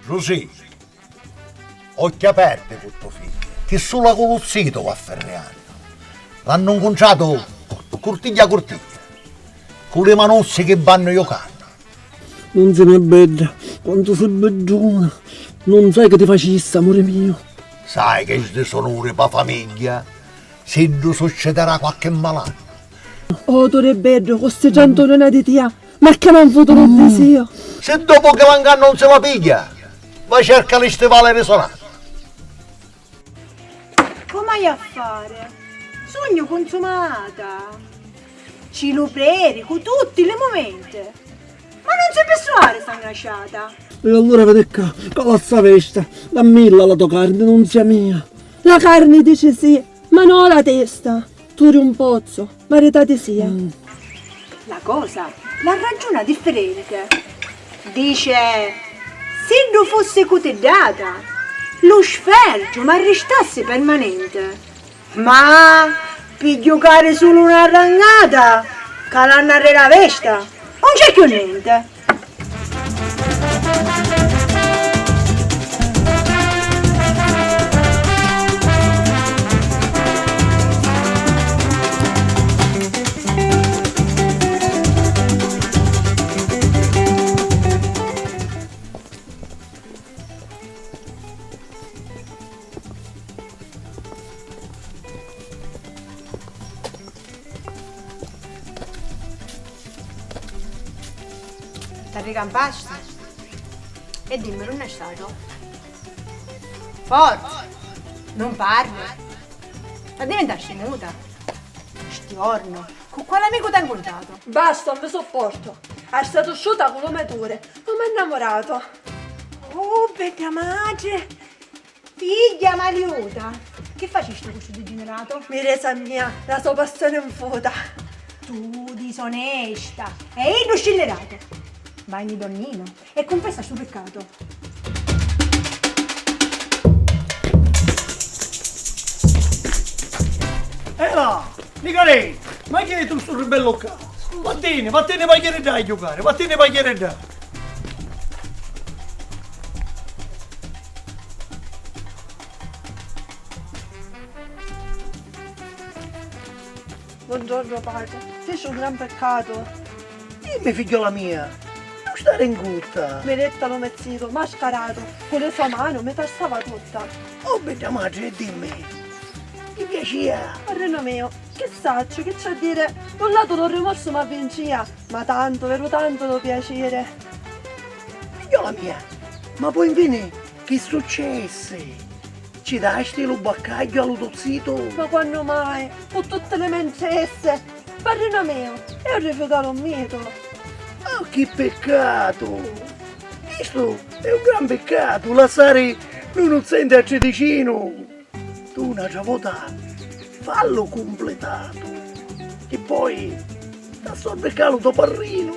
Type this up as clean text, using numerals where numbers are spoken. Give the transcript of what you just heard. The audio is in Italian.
Così, occhi aperti con tuo figlio, che solo coluzzito va a Ferreano. L'hanno incontrato cortiglia a cortiglia, con le manozze che vanno giocando. Non se ne bella, quanto sei bellona. Non sai che ti facessi, amore mio. Sai che ci sono ore per famiglia, se non succederà qualche malato. Oh, tu sei bello, con queste 100 lune di tia, ma che non futuro desio. Se dopo che l'anganno non se la piglia, va cerca le stivali risonanti. Come hai a fare? Sogno consumata. Ci lo con tutti i momenti. Ma non c'è per suare sta inglasciata. E allora vedi qua, calazza vesta, dammi la tua carne, non sia mia. La carne dice sì, ma non la testa. Tu eri un pozzo, maritati sia. La cosa, la ragione differente. Dice, se non fosse cotedata, lo sfergio ma restasse permanente. Ma per giocare solo una rangata, che l'hanno la vesta, non c'è più niente. Ricampasti? E dimmi, non è stato? Forza! Non parli! Ma diventaste muta? Stiorno! Con quale amico ti hai incontrato? Basta, non vi sopporto. È stato asciutta con l'ometore, non mi è innamorato. Oh, bella madre! Figlia maliuta! Che facesti questo degenerato? Mi resa mia, la sua passione in foda. Tu disonesta! E io scellerato! Vai in donnino e confessa il suo peccato. Là, Nicolè, ma che è tu sto ribello qua? Vattene pagliere da a giocare, vattene pagliere da. Buongiorno padre, fece un gran peccato. Dimmi figliola mia, non stare in gutta. Mi rettano mezzito, mascarato, con le sue mani mi tassava tutta. Oh bella madre, dimmi, ti piaceva? Padrino mio, che saccio, che c'è a dire? Da un lato non rimorso ma vincia, ma tanto, vero tanto lo piacere. Figliola mia, ma poi infine che successe? Ci dasti lo baccaglio allo tozzito? Ma quando mai? Con tutte le mencesse. Padrino mio, è un rifiutato un mito. Oh, che peccato! Questo è un gran peccato, lasciare lui non sente a cedicino. Tu una volta fallo completato, che poi assorbe calo tuo parrino.